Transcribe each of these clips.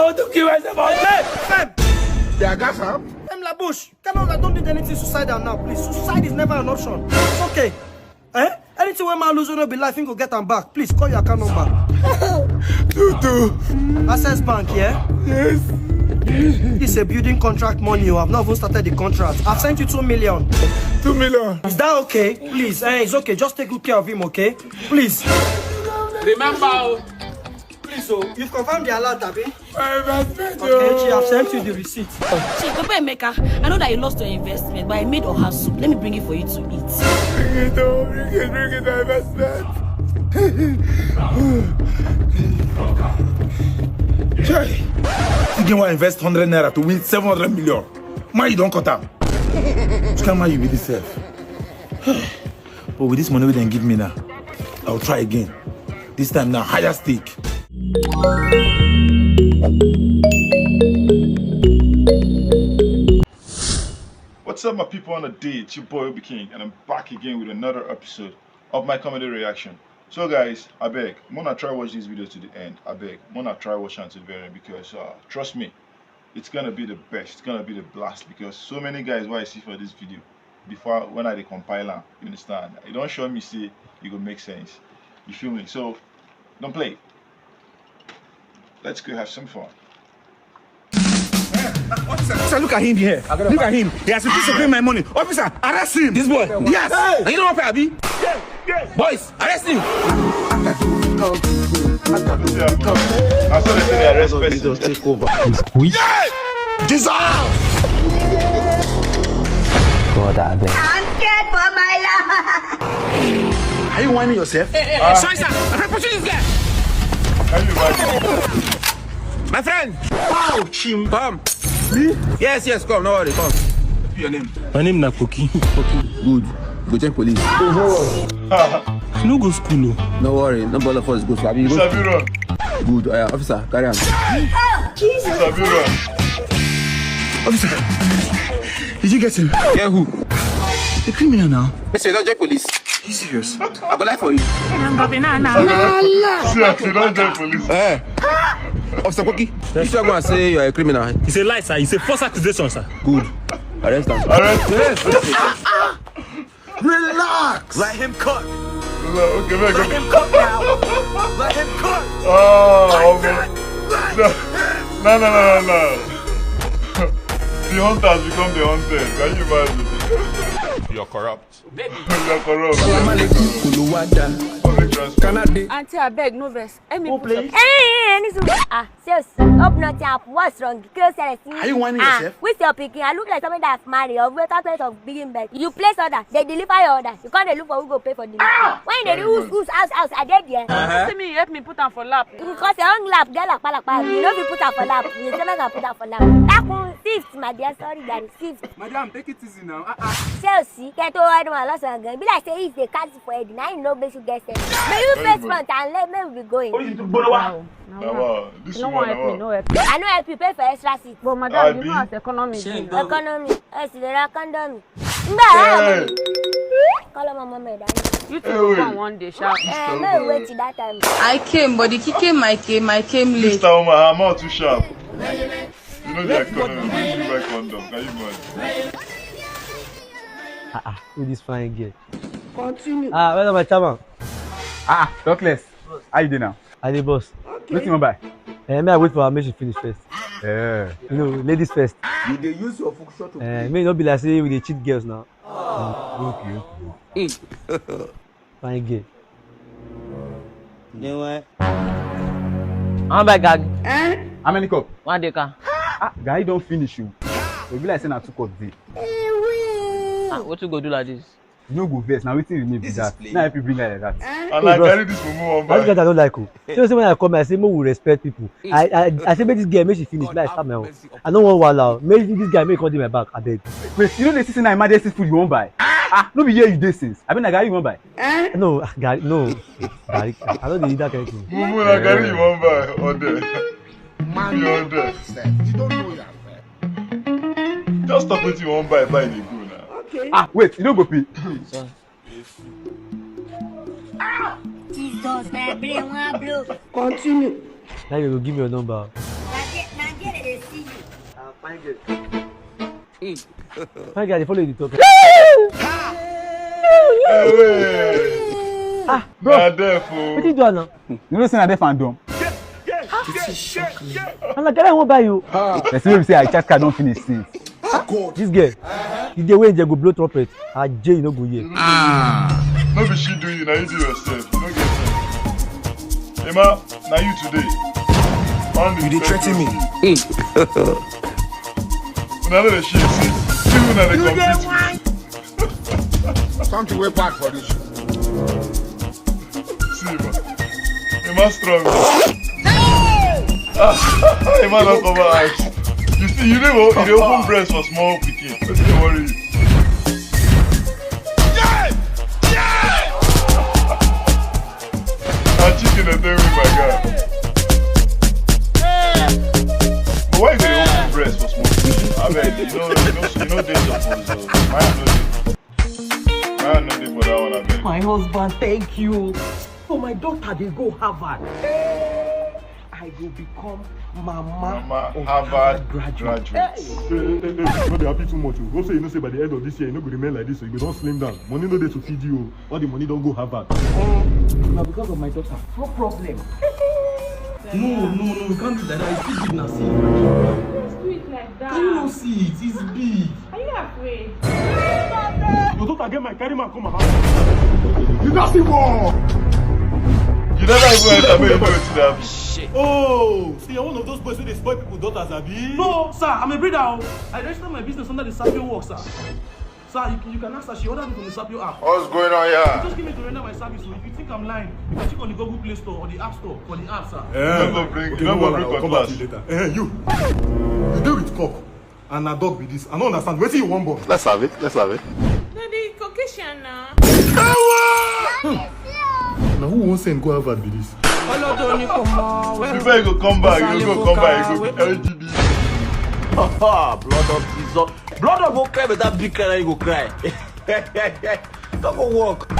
want to kill myself. They are gas, huh? La Bush, come on, don't do anything suicidal now, please. Suicide is never an option. It's okay. Eh? Anything when man lose will not be life, he go get them back. Please call your account number. Tutu. Access Bank, yeah? Yes. It's a building contract money. You have not even started the contract. I've sent you 2 million. 2 million. Is that okay? Please, it's okay. Just take good care of him, okay? Please. Remember. Please, you've confirmed the alert, Abby? Okay, Chi, I've sent you the receipt. Chief, Papa Emeka, I know that you lost your investment, but I made oha soup. Let me bring it for you to eat. Bring it, the investment. Chai, you want to invest 100 naira to win 700 million. Man, you don't cut out. Which can man you with this self? But with this money we didn't give me now, I'll try again. This time now, higher stake. What's up, my people on the day? It's your boy OBIKING, and I'm back again with another episode of my comedy reaction. So guys, I beg, I'm gonna try watch this video to the end. I beg, I'm gonna try watch until the very end because trust me, it's gonna be the best. It's gonna be the blast because so many guys what I see for this video before when I compile them, you understand? It don't show me say it will make sense. You feel me? So don't play. Let's go have some fun. Officer, look at him here. Look at him. He has refused to pay my money. Officer, arrest him. This boy. Yes. Hey. And you know what, Abi? Boys, arrest him. I saw they say they arrest person. Take over. Yeah! Dissolve! God, I beg. I'm scared for my life. Are you whining yourself? Sorry, sir. I'm pushing this guy. Can you imagine? My friend. Ouch! Come. Me? Yes, come. No worry, come. What's your name? My name is Koki. Good. Go check police. I no go school. No worry. No bother for us go. Sabi, go. Sabi run. Good. Officer, carry on. Sabi run. Officer, did you get him? Yeah, who? The criminal now. Mister, don't check police. Are you serious? I go lie for you. See, you don't join police. Officer Koki, you sure go and say you are a criminal? It's a lie, sir. It's a false accusation, sir. Good. Arrest him. Arrest. Relax. Let him cook. Okay, man. Let him cook now. Let him cook. Oh, man. No. The hunters become the hunted. Can you imagine? You're corrupt. You're corrupt. Public transport. Auntie, I beg, no verse. Please. Sales, hope nothing happen. What's wrong? Are you whining yourself? With your picking, I look like somebody that's married or without place of being bed. You place order, they deliver your order. You can't look for who go pay for delivery. When they do who's house, I did there. See me, help me put on for lap. Because your own lap, get like palapa. You know you put on for lap. You say I put on for lap. That one fifth, my dear. Sorry, that is fifth. Madam, take it easy now. Chelsea, get over my loss and gun. Be like say if they catch you for it, now you know basic get set. May you face front and let me be going. Wow. This No woman, one help me, no help me. I know help you pay for extra seat. But madam, you know as economy. Economy, the condom. Hey. Call my mama. You two come one day, sharp. May wait till that time. I came, but the key came, I came This late. Taooma, I'm not too sharp. You know the economy. You buy condom. Can you imagine? With this fine girl. Continue. Where's my chairman? Talkless. How you doing now? I the boss. What you want buy? May I wait for her, make she finish first. Yeah. You know, ladies first. You dey use your function to May not be like say we dey cheat girls now. Okay. Fine girl. You know I'm back, gang. How many cup? 1 decade. Guy don't finish you. You be like saying I 2 cups dey. What you go do like this? You no go vex. Now wetin remain be that. Now help you bring her like that. And I carry this mumu on That's back. what I don't like. So say when I come, I say, we respect people. I say, make this girl, make she finish. Like, start my own. I don't want wahala. Make this guy make come my back. I beg. Wait, you know they say na emergency food you won't buy? No be here you dey since. I mean, na guy you won't buy. No, Gary, no. Gary, I don't need that kind of thing. Mumu na carry you one buy on there. You on there. You don't know that. Just stop what you want buy the go now. Okay. Wait, you don't go pay. Jesus, my brain want blow. Continue. Now you go give me your number. Now Fine girl. Fine girl, they follow you to talk. Ah, bro. What you do now? You know say na dey fandom. This is shocking. I'm like, I won't buy you. The same say I chat card don't finish since. This girl, if they wait, they go blow trumpet. I Jay, no go here. No be she do you, now you do yourself. You don't get it. Emma, now you today. You dey threaten me. Now the shit, see when they compete. Come to way back for this. See, Emma strong. Emma don't cover eyes. You see, you know, you open breast for small pikin. Don't worry. I'm chicken and then with my guy. But why is they open breast for small pikin? I bet you know days of those. I know they for that one. I bet. My husband, thank you. So my daughter, they go Harvard. I will become Mama of Harvard graduate. No, they happy too much. Go say you know say by the end of this year you no go remain like this, so you don't slim down. Money no dey to feed you. All the money don't go Harvard. Now because of my daughter, no problem. No, we can't do that. It's too big now. See, Let's do it like that. can you not see it? It's big. Are you afraid? Your daughter get my carry man come about. You not see more. You never even enter me into them. Oh, see, you're one of those boys who they spoil people's daughters, Abi. No, sir, I'm a breeder. I registered my business under the Sapio work, sir. Sir, you can ask her. She ordered me from the Sapio app. What's going on here? Just give me to render my service. So if you think I'm lying, you can check on the Google Play Store or the App Store for the app, sir. You don't go bring cutlass. You deal with cock and a dog with this. I don't understand. Wait till you one boy. Let's have it. Daddy, Caucasian now. Now who won't send go Harvard with this? Before you go come back, you go LGBT. Brodda go cry with that big cry, you go cry. Don't go walk.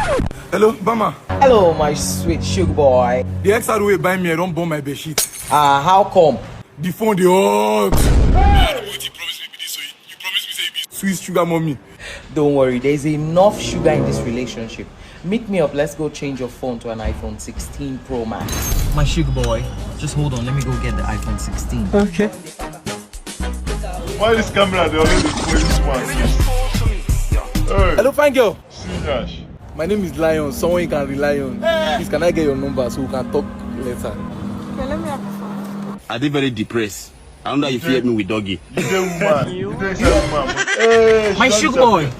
Hello, Bama. Hello, my sweet sugar boy. The XR way buy me, I don't burn my bed sheet. How come? The phone, the hot. What you promised me this, so you promised me say you be sweet sugar mommy. Don't worry, there's enough sugar in this relationship. Meet me up, let's go change your phone to an iPhone 16 Pro Max. My sugar boy, just hold on, let me go get the iPhone 16. Okay. Why this camera, they always play this one? Hey. Hello, fine girl. Serious. My name is Lion, someone you can rely on. Please, can I get your number so we can talk later? Okay, let me have the phone. I did very depressed. I don't know if you help me with doggy. My sugar boy,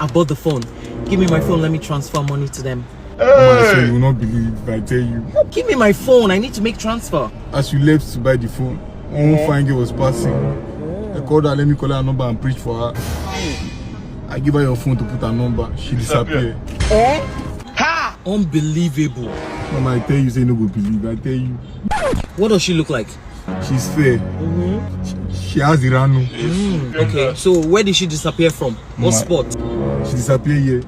I bought the phone. Give me my phone, let me transfer money to them. Hey. You will not believe if I tell you. Give me my phone, I need to make transfer. As you left to buy the phone, one fine girl was passing. I called her, let me call her number and preach for her. I give her your phone to put her number. She disappeared. Ha! Unbelievable. Mama, I tell you, say no go believe. I tell you. What does she look like? She's fair. She has Iranu. Okay, so where did she disappear from? What spot? She disappeared here.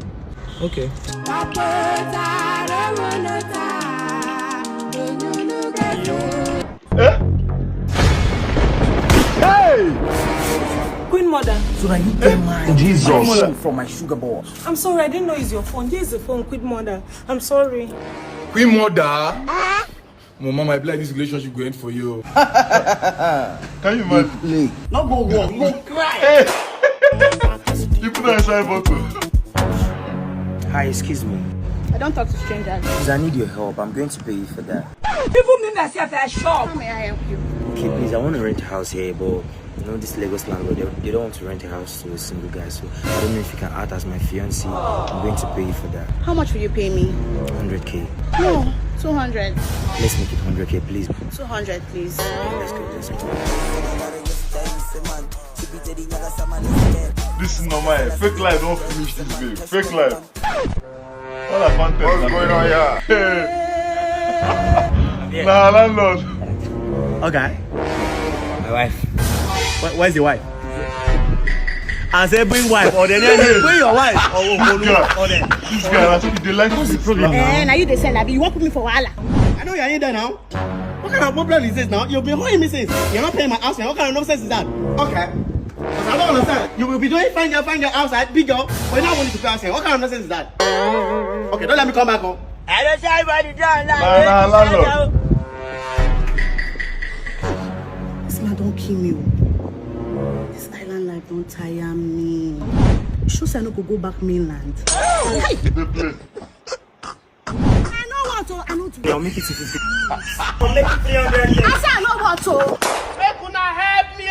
Okay. Hey! Queen Mother. So that you get mine. Jesus. From my sugar boy. I'm sorry, I didn't know it's your phone. This is the phone, Queen Mother. I'm sorry. Queen Mother. Mama, I like this relationship going for you. Can you imagine? Not go walk, go cry. Hey! You put that inside bottle. Hi, excuse me. I don't talk to strangers. Please, I need your help. I'm going to pay you for that. People mean that self a shop. How may I help you? Okay, please, I want to rent a house here, but you know this Lagos landlord, they don't want to rent a house to a single guy, so I don't know if you can act as my fiancé. I'm going to pay you for that. How much will you pay me? 100k. No, 200. Let's make it 100k, please. 200, please. Let's go. This is normal. Fake life don't finish this babe. Fake life. All I want what's going on here? Hey. Nah, landlord. Okay. My wife. Where's the wife? I said bring wife or then bring your wife or then. This guy, I think they like what's the problem? Now you they send Abi. You want put me for wahala? I know you ain't there now. What kind of problem is this now? You've been holding me since. You're not paying my house rent. What kind of nonsense is that? Okay. Because I don't understand. You will be doing fine girl outside, big girl, but you don't want to pay house rent. What kind of nonsense is that? Okay, don't let me come back home. I don't say anybody down Nah, This man don't kill me. This island life don't tire me. Sure say I no go back mainland. I know to. I'll make it to 50. I'll make it 300. I say I know what to. Make una help me.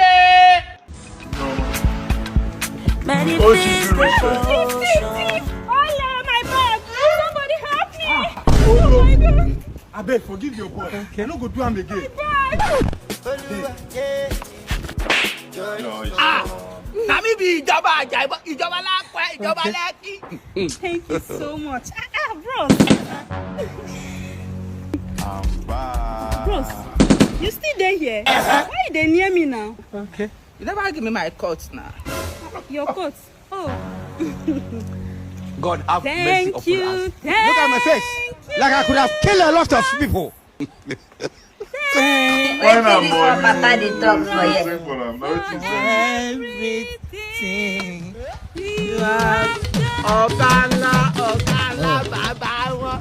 Many Oh, things she's doing before. Hola, my bag. Somebody help me. Oh my God. I beg, forgive your boy. Okay. I no go do him again. Nami be ìjọba àjàìbọ ìjọba lápẹ ìjọba lẹ́kì. Thank you so much. Bros. Bros, you still there here? Why you dey near me now? Okay. You never give me my coat now. Your coat? Oh. God have mercy Thank upon you. us. Thank Look at my face. Like I could have killed a lot of people. Papa dey talk for you. Everything you have. Ogala, Baba.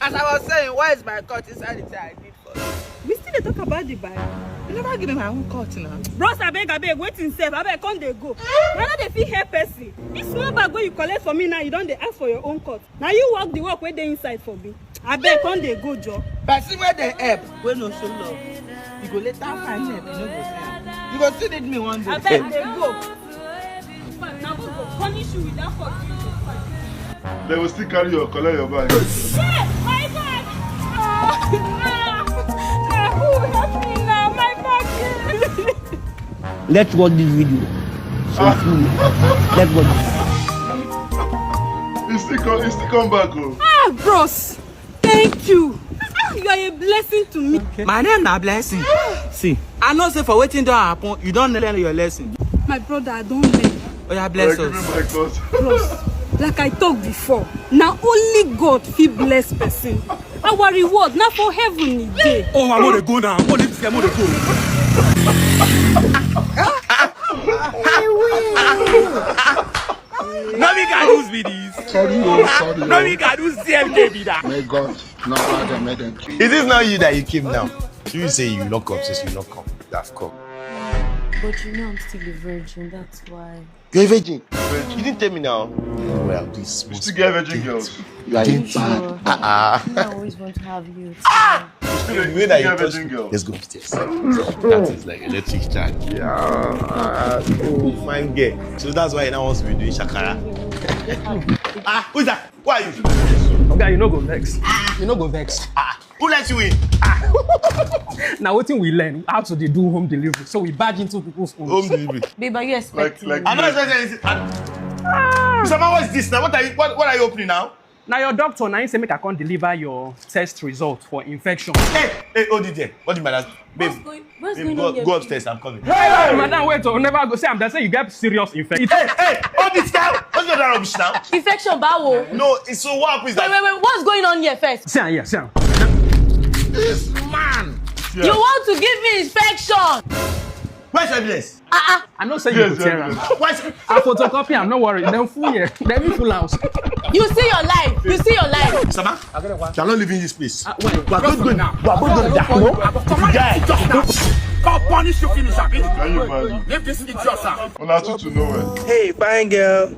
As I was saying, why is my coat inside the thing I did for you? We still dey talk about the bag. You never give me my own coat now. Bros, abeg, waiting safe. Abeg, come dey go. Why not dey fit help person? This small bag wey you collect for me now, you don dey ask for your own coat. Now you work the work wey dey inside for me. Abeg, come dey go, Joe. Person where they help, we no show love. You go later find help, you no go see. You go still need me one day. Abeg, dey go. Now we go punish you with that fuck. They will still carry your collect your bag. Shit, my bag! Who help me now? My bag! Let's watch this video. Let's watch this. He still come back, oh. Bros, thank you. You are a blessing to me. Okay. My name na blessing. See, I know say for waiting don't happen, you don't learn your lesson. My brother, I don't learn. Oh yeah, bless us. Bros, like I talked before, now only God fit bless person. Our reward now for heaven is there. Oh, I'm gonna go now. I'm gonna go. No me can use videos. Sorry. No me can use CMK be that. May God not allow them make them. Is this not you that you came now? You say you lock up, since you lock up. That's cool. But you know I'm still a virgin, that's why. You're a virgin? You didn't tell me now. Well, this You still get virgin girls. You are in Sure. I always want to have you. the way that you touch me. Let's go upstairs. That is like electric charge. Yeah. Oh, fine girl. So that's why he now wants to be doing shakara. Who is that? Why are you? Okay, you no go vex. You no go vex. Who lets you in? Now, what thing we learn how to do home delivery. So we barge into people's homes. Home delivery. Babe, are you expecting? I'm not expecting anything. Mr. Man, what is this now? What are you opening now? Now your doctor now say make I can't deliver your test result for infection. Hey, hold it there. What do you mean, babe? What's Babe, going on? go upstairs. I'm coming. Hey, madam, wait, I'll never go. Say I'm just saying you get serious infection. Hey, hold it down. What's going on rubbish now? Infection, Bawo. No, it's so what happens that. Wait, what's going on here first? Sit here, sit. This man. Yeah. You want to give me infection? Where's evidence? I'm not saying you could tell him. I'll photocopy, I'm not worried. Then full here. Then we full house. You see your life. You see your life. Sama, you're not leaving this place. Wait, we are both going now. We are both going to die. I'll punish you, finish up. Can you imagine? Leave this idiot, sir. To nowhere. Hey, fine girl.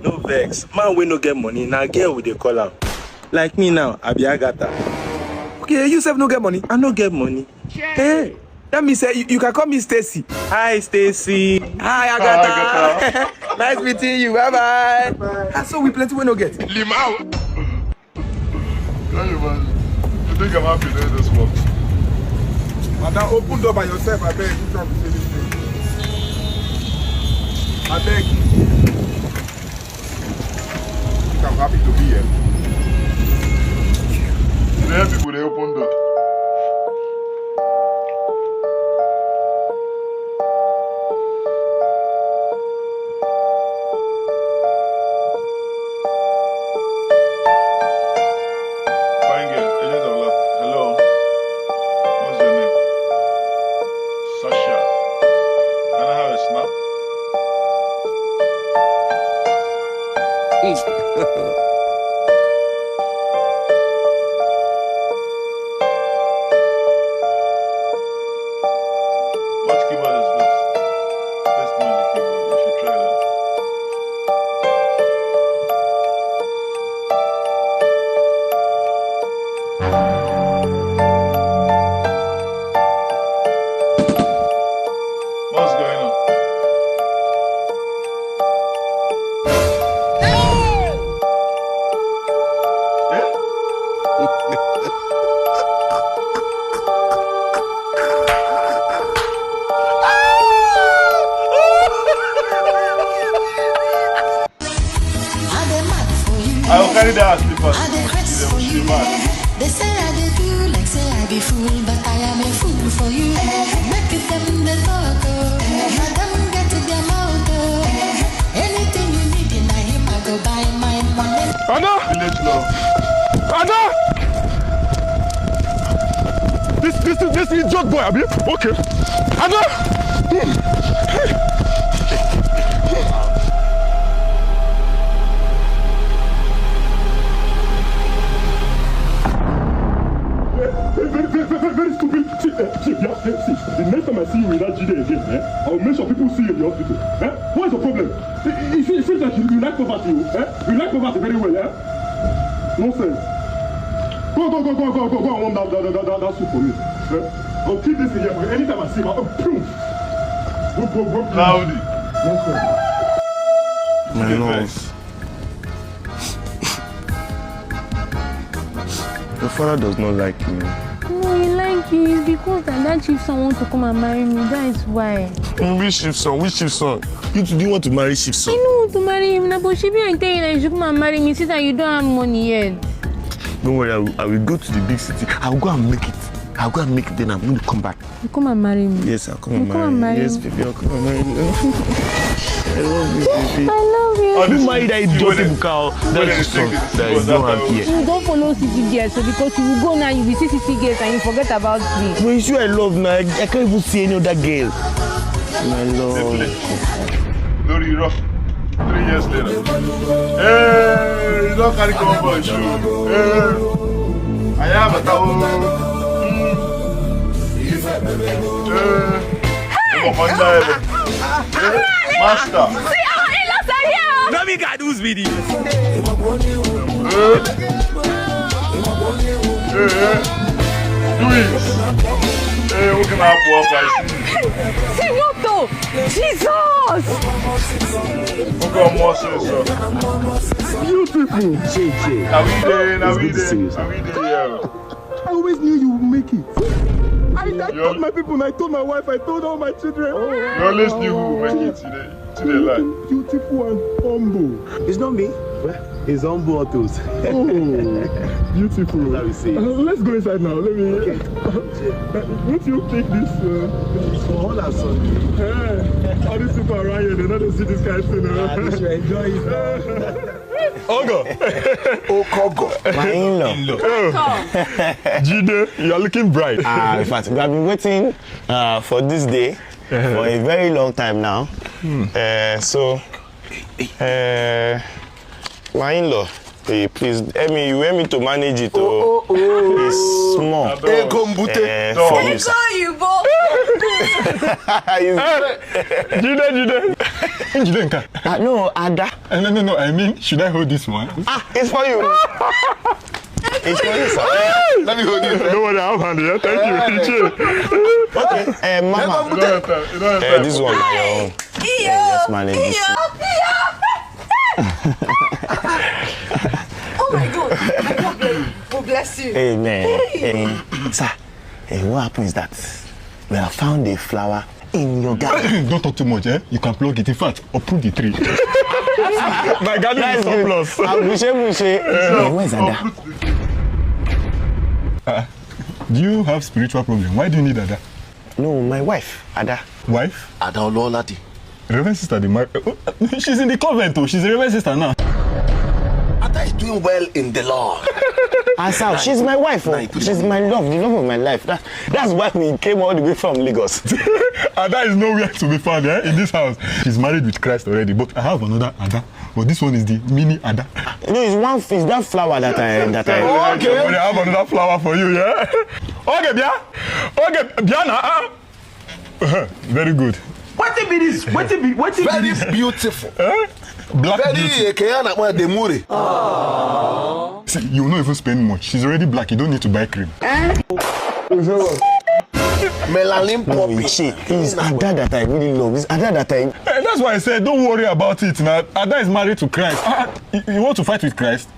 No vex. Man, we no get money. Now, girl, we dey call am. Like me now, I be Agatha. Okay, you sef no get money. I no get money. Hey. Let me say, you can call me Stacy. Hi, Stacy. Hi, Agatha. Nice meeting you. Bye-bye. So we plenty we no get. Limau. Can you imagine? You think I'm happy doing this work? Madam, open door by yourself, I beg. You can't say this thing. I beg. I think I'm happy to be here. There are people they open door. snap. What keyboard is this? Best music keyboard. You should try that. What's going on? I will carry that slippers. They say I did do like say I be fool, but I am a fool for you. Make it them the talk, madam get to their mouth. Anything you need in him, I go buy my money. Village love. This is joke boy, Abi. Okay. Very stupid. See, the next time I see you with that GD again, I'll make sure people see you in the hospital. What is the problem? It seems like you like poverty. You like poverty very well, Nonsense. Go and warm that soup for me. I'll keep this in here for you. Anytime I see you, I'll boom. Loudy. Nonsense. My love. Your father does not like me. No, he like you. It's because that chief son wants to come and marry me. That is why. Which chief son? You do want to marry chief son? I don't want to marry him now, but she be and tell you that you should come and marry me since you don't have money yet. Don't worry, I will go to the big city. I'll go and make it. Then I'm going to come back. You come and marry me. Yes, I'll come and marry you. Yes, baby, I'll come and marry you. I love you, baby. I love you. Who married that idiotic cow? That is son that is not happy here. You don't follow CC girls, so because you will go now, you will see CC girls and you forget about me. No, it's you I love now. I can't even see any other girl. My love. Loudy rough. 3 years later. Hey, you don't carry combo shoe. Hey, I am a Taooma. Master. See how it looks like here. No, me got those videos. Hey, who can I walk like Signoto! Jesus! Who got more Soso? Beautiful. Now we there. I always knew you would make it. I told my people, I told my wife, I told all my children. You always knew who would make it today life. Beautiful and humble. It's not me. It's humble autos. Oh, beautiful. Let me see. Let's go inside now. Let me. Okay. Won't you take this? Hold on, son. All these people around here, they know they see this guy soon. They should enjoy it. Ogo. Okogo. My in-law. Jide, you are looking bright. In fact, we have been waiting for this day for a very long time now. My in-law, please help me to manage it. It's small. For you, sir. Jide. No, Ada. No. I mean, should I hold this one? It's for you. It's for you, sir. Let me hold it. Don't worry, I'll handle it. Thank you. Okay, Mama. This one is your own. Just manage this. Oh my God! God bless you. Amen. Sir, what happened is that when I found a flower in your garden. Don't talk too much, eh? You can plug it. In fact, uproot the tree. My garden is surplus. Where's Ada? Do you have spiritual problem? Why do you need Ada? No, my wife, Ada. Wife? Ada Ololadi. Reverend sister, she's in the convent, she's a reverend sister now. Ada is doing well in the Lord. Asal, she's my wife. She's my love, the love of my life. That's why we came all the way from Lagos. Ada is nowhere to be found in this house. She's married with Christ already, but I have another Ada. But this one is the mini Ada. No, it's one fish, that flower that I. Okay. I have another flower for you, yeah? Okay, Bia. Okay, Biana. Very good. What be this? What be this? Beautiful. Black beauty. See, you will not even spend much. She's already black. You don't need to buy cream. Melanin poppy. It's Ada that I really love. It's Ada that I. That's why I said don't worry about it now. Ada is married to Christ. You want to fight with Christ?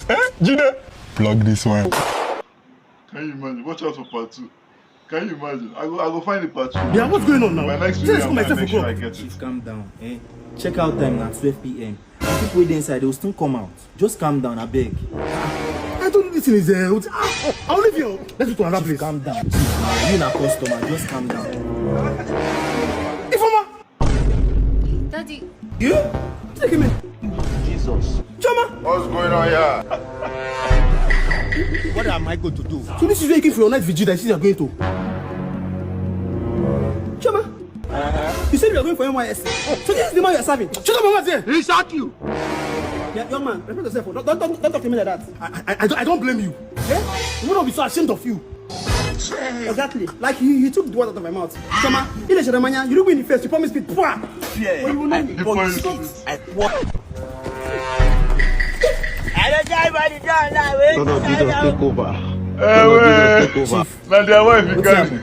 Jide? Plug this one. Can you imagine? Watch out for part 2. Can you imagine? I go find the part 2. Yeah, what's going on now? My next video, I'm gonna make sure I get it. Chief, calm down. Check out time now, 12 p.m. People wait inside, they will still come out. Just calm down, I beg. I told you this thing is I'll leave you. Let's go to another place. Calm down. Chief, you're a customer, just calm down. Ifoma! Daddy. You? Take him in. Jesus. Choma! What's going on here? What am I going to do? So this is where you came for your night vigil that you are going to. Choma! You said you are going for NYS. So this is the man you are serving. Shut up, man, here. He shot you. Yeah, young man, respect yourself. Don't talk to me like that. I don't blame you. Okay? You will not be so ashamed of you. Exactly. Like he took the word out of my mouth. Choma, you look me in the face. You promised me. Yeah. Well, you will not. What? Take over. Now their wife you got me.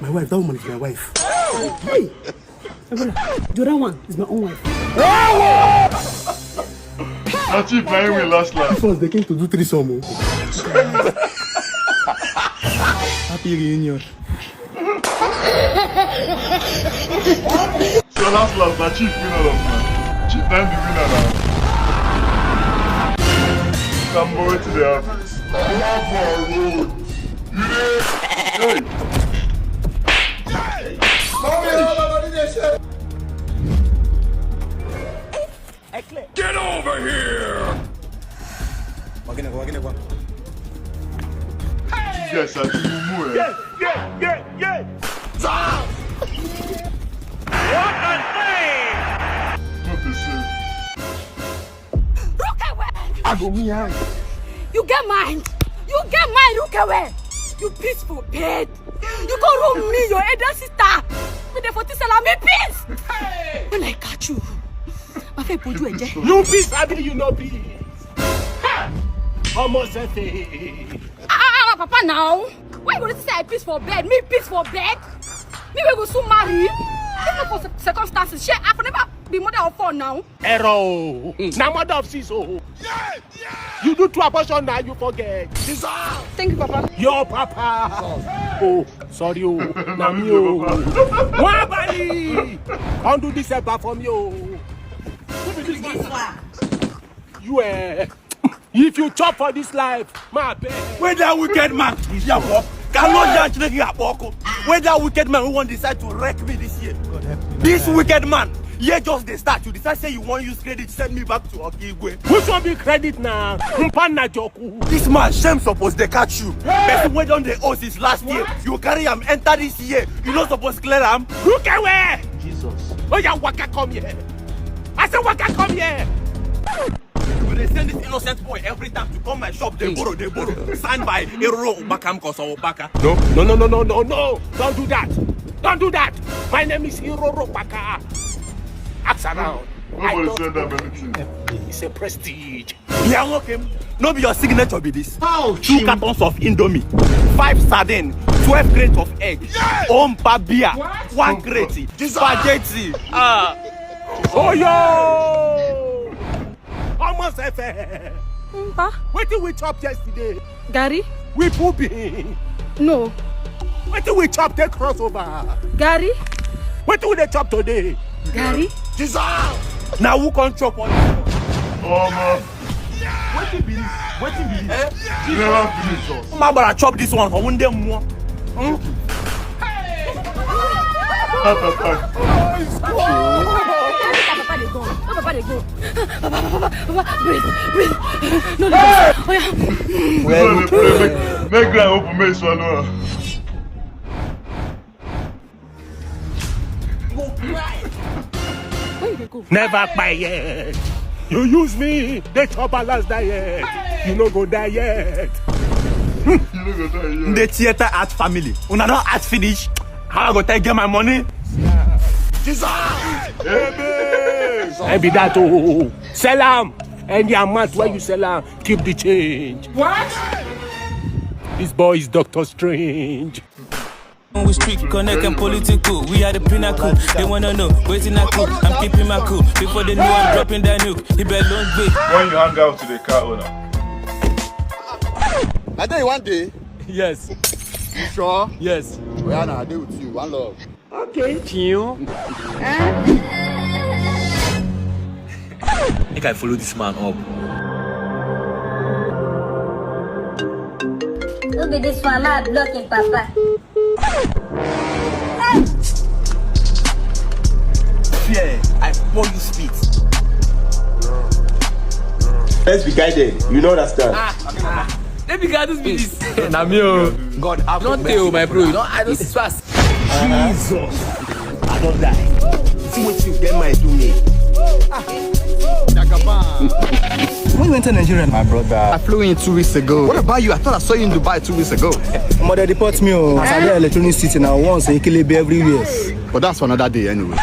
My wife, that woman is my wife. Hey! The other one is my own wife. Now Chief, now we last. This one's the king to do threesome. Happy reunion. So last, now Chief winner of man. Chief, now the winner now. Come over to the office. Get over here! Yes, I do more. Yeah! What a name! What the shit? Look away! I go me out. You get mine! Look away! You peaceful bed! You go room me, your elder sister! With the 40 salami peace! When I catch you, my face put you in jail. You peace, I believe you no peace. Almost a thing. Papa now! Why you going to say I peace for bed? Me peace for bed? Me we go soon marry? Even for circumstances, share I never be mother of 4 now. Error. Now mother of 6. You do 2 abortions now, you forget. Thank you, Papa. Your papa. Oh, sorry. Now me. Wabali. Undo this for me. You if you chop for this life, my bad. Where that wicked man is your pop? Cannot judge the Yapoko. Where that wicked man who won't decide to wreck me this year? This wicked man, just the start. You decide say you want to use credit, send me back to Okigwe. Which one be credit now? This man, shame supposed to catch you. Person went on the oath since last year. You carry him enter this year. You not supposed to clear him. Look away! Jesus. Oh yeah, Waka come here. I said Waka come here. They send this innocent boy every time to come my shop. They borrow. Signed by Hero Bakam Koso Baka. No. Don't do that. My name is Hero Baka. Ask around. Nobody said that many things. It's a prestige. Yeah, okay. No be your signature be this. Oh, 2 cartons of Indomie, 5 sardines, 12 crates of egg, Ompa beer, 1 crate, spaghetti. Oh yo! Almost fair. What did we chop yesterday? Gary? We pooping. No. What did we chop the crossover? Gary? What did we chop today? Gary? Jesus! Now who can chop on this? Oh man. What you be this? You never finish us. My brother chop this one for one day more. Papa, they go. Papa, breathe. No, Oh yeah. Make grand open, make swallow. Never buy yet. You use me, they chop a last diet. You no go die yet. The theater art family. Una don't art finish. How I go take get my money? Jesus! Hey, be that oh. Sell them. And the amount where you sell them, keep the change. What? This boy is Doctor Strange. We street connect and political. We are the pinnacle. They wanna know waiting I cool. I'm keeping my cool. Before they know I'm dropping that nuke. He better don't wait. When you hang out to the car owner. I tell you one day. Yes. You sure? Yes. Well, I deal with you. One love. Okay. You. I think I follow this man up. Who be this one? I'm blocking Papa. Fear, I pour you spit. Let's be guided. You know understand. Let me get this be this. Namio. God, have don't tell my bro. I don't fast. Jesus. I don't die. See what you get my do me. When you went to Nigeria, my brother, I flew in 2 weeks ago. What about you? I thought I saw you in Dubai 2 weeks ago. Mother deport me. As I get electronic city now, once a be everywhere. But that's for another day anyway.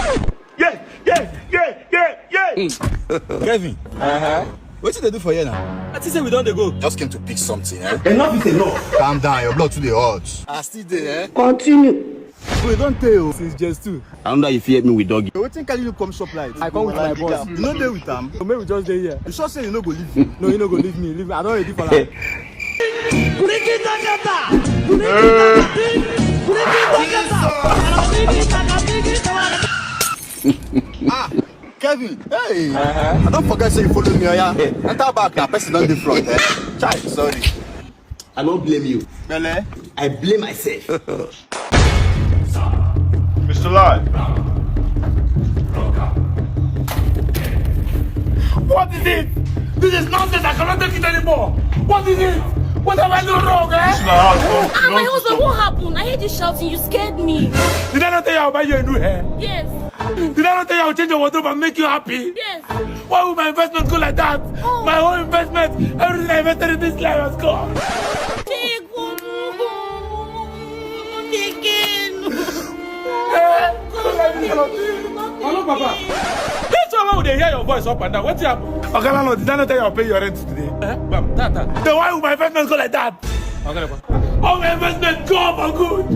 Yeah. Kevin. What did they do for you now? I think we don't go. Just came to pick something, eh? Enough is enough. Calm down, your blood to the heart. I still there, eh? Continue. We don't tell since just 2. I don't know if you hit me with doggy. You think you come shop light? I come with my boss. You know there with them. So maybe we just stay here. You sure say you no go leave me? No, you no go leave me. Leave me. I don't ready for that. Kevin, hey! I don't forget say you follow me, yeah? Enter back now, person on the front, eh? Chai, sorry. I don't blame you. Bele? I blame myself. Mr. Lad. What is it? This is nonsense. I cannot take it anymore. What is it? What have I done wrong, eh? My husband, what happened? I heard you shouting. You scared me. Did I not tell you I'll buy you a new hair? Yes. Did I not tell you I'll change your wardrobe and make you happy? Yes. Why would my investment go like that? Oh. My whole investment, everything I invested in this life has gone. Hello, Papa. This one would they hear your voice up and down. What's happening? Okay, Lalo, did I not tell you I'll pay your rent today? Bam, tata. Then why would my investment go like that? Okay, Papa. All my investment go for good.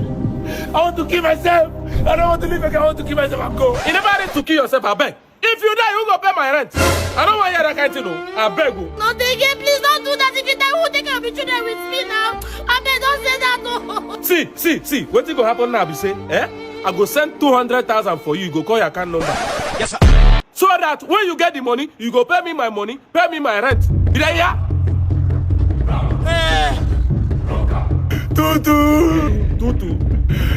I want to kill myself. I don't want to live again. I want to kill myself and go. You never need to kill yourself, I beg. If you die, you go pay my rent. I don't want to hear that kind of thing, no. I beg you. No, again, please don't do that. If you die, who take care of your children with me now? I beg, don't say that, no. See. What's going to happen now? Be say, I go send 200,000 for you. You go call your account number. Yes, sir. So that when you get the money, you go pay me my money, pay me my rent. Did I hear? Tutu.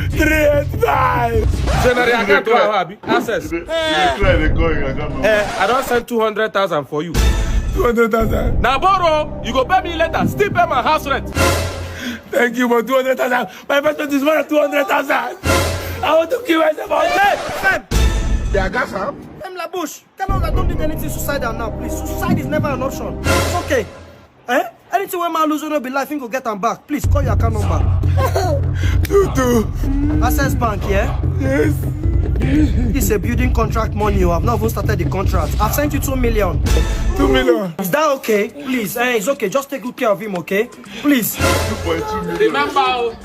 385. General account to Habi. Access. I don't send 200,000 for you. 200,000. Now borrow, you go pay me later. Still pay my house rent. Thank you for 200,000. My investment is more than 200,000. I want to kill myself. They are gas, huh? I'm La Bush. Tell us I don't need anything suicidal now, please. Suicide is never an option. It's okay. Anything when man lose will not be life, he go get them back. Please call your account number. Tutu. Access Bank, yeah? Yes. It's a building contract money. You have not even started the contract. I've sent you 2 million. 2 million. Is that okay? Please, it's okay. Just take good care of him, okay? Please. 2.2 million. Remember,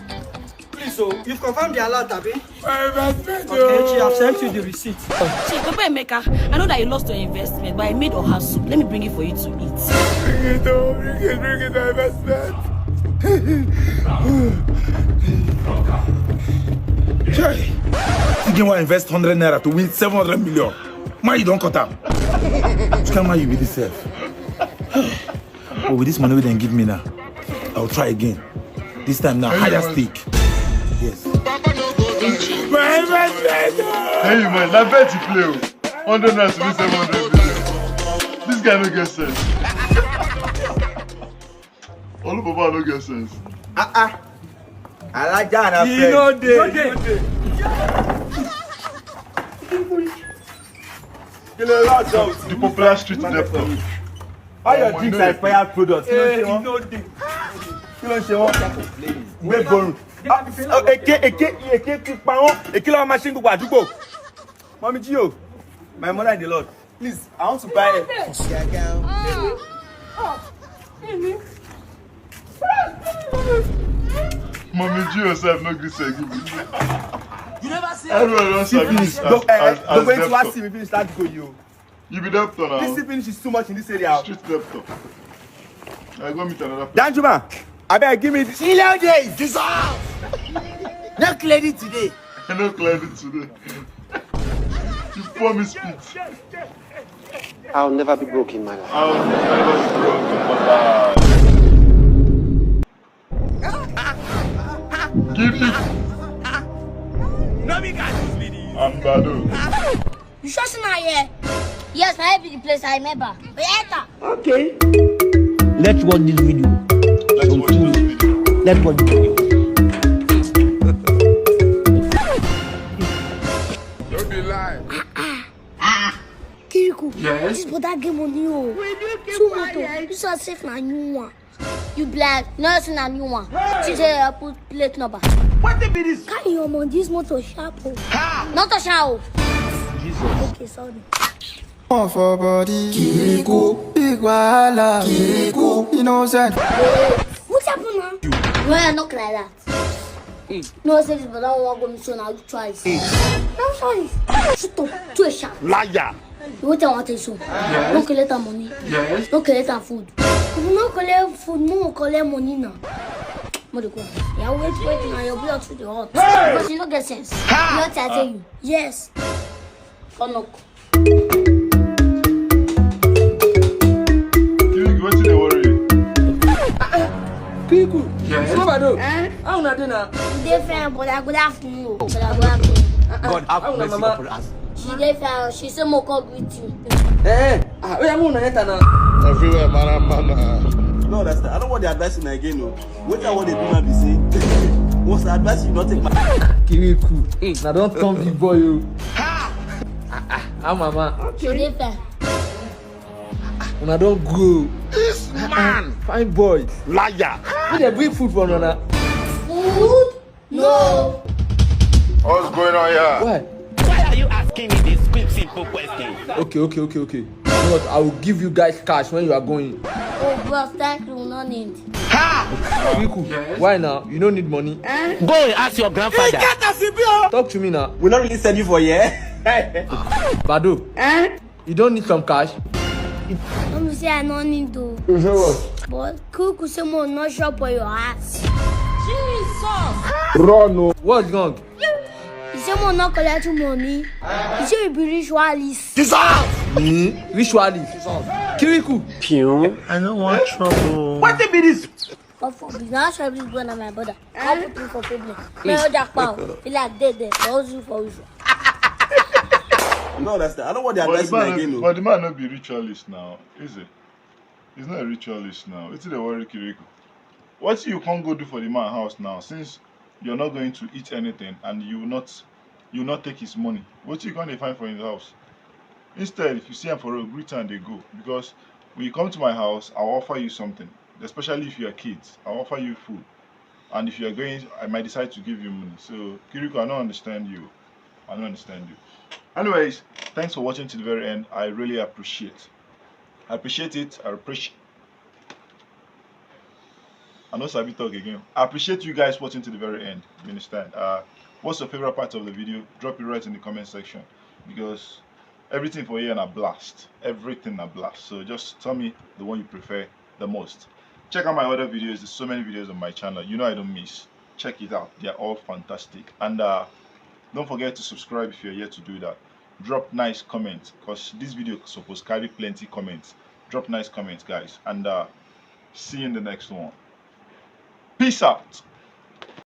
please, you've confirmed the alert, Abby? Okay, Chi, I've sent you the receipt. Papa Emeka, I know that you lost your investment, but I made oha soup. Let me bring it for you to eat. Bring it, my investment. Jay, you want to invest 100 naira to win 700 million. Man, you don't cut out. Which can you with yourself? But with this money we didn't give me now, I'll try again. This time now, higher stake. Yes. My investment! Hey man, I bet you play 100 naira to win 700 million. This guy no get sense. All of Baba no get sense. I like that. You know they. The popular street depot. All your drinks are expired products. You know what? Mommy Gio, my mother in the Lord. Please, I want to buy it. Mommy Gio yourself no good say give me. You never see Everyone don't finish. Don't wait to ask me finish that go you. You be debtor now. This finish is too much in this area. Street debtor. I go meet another person. Danjuma, I better give me the Chill days. Dissolve. No credit today. No credit today. You promise me. I'll never be broke in my life. I'll never be broke in my life. Give me. No, we can't use video. I'm Balo. You sure it's not here? Yes, I have the place I remember. Okay. Let's watch this video. Let's watch this video. Let's watch this video. Don't be lying. Kirikou, Yes? this brother get money. Two motor. You saw safe na new one. You black, no it's a new one. She said I put plate number. What the be this? Carry your man, this motor sharp. Not a shout. Okay, sorry. For body, Kirikou, big wala, Kirikou, innocent. What's happening now? Well, not like that. No, say this, but I don't want to go mission. I'll try it. I'm sorry. Shut up. Too a sharp. Liar. What I want to show? Don't collect our money. Yes. Don't collect our food. If you don't collect food, no collect money now. Modiko, yeah, wait now. You'll be out to the hot. Because you don't get sense. You know what I tell you? Yes. Or no. What's the worry? Kirikou. Yes. What about you? How na dinner? Different, but I good afternoon. But I good afternoon. God have mercy upon us. She different. She say more call with you. Where am I enter now? Everywhere, man. No, that's that. I don't want the advice in again. No. What I want to do now be say. What's the advice you not take my Kirikou. Now don't come big boy you. Ah, mama. She different. Una don't go. This man. Fine boy. Liar. We dey bring food for Nana. Food? No. What's going on here? Why? Why are you asking me this simple question? Okay. You know what? I will give you guys cash when you are going. Oh, bro, thank you. No need. Kirikou. Yes. Why now? You don't need money. Go and ask your grandfather. Talk to me now. We not really send you for yeah. Bado. You don't need some cash. Let me say I don't need to. You say what? But Kirikou say more not shop for your ass. Jesus. Run. What's wrong? He say more not collect money. He say you be ritualist. Me? Ritualist. Kirikou. Pew. I don't want trouble. What the be this? But for business, I will go to my brother. I put him for problem. Me or Jack Pow. He like dead. Also for you. No, that's that. I don't want the advice in again. No. But the man not be ritualist now, is it? He's not a ritualist now. It's the worry, Kirikou. What you can't go do for the man house now, since you're not going to eat anything and you will not take his money? What you gonna find for his house? Instead, if you see him for a greet and they go, because when you come to my house, I'll offer you something. Especially if you are kids, I'll offer you food. And if you are going, I might decide to give you money. So Kirikou, I don't understand you. Anyways, thanks for watching to the very end. I really appreciate it. I know Sabi talk again. I appreciate you guys watching to the very end. You understand? What's your favorite part of the video? Drop it right in the comment section, because everything for you and a blast. Everything a blast. So just tell me the one you prefer the most. Check out my other videos. There's so many videos on my channel. You know I don't miss. Check it out. They're all fantastic. And don't forget to subscribe if you're yet to do that. Drop nice comments, because this video is supposed to carry plenty comments. Drop nice comments, guys. And see you in the next one. Peace out.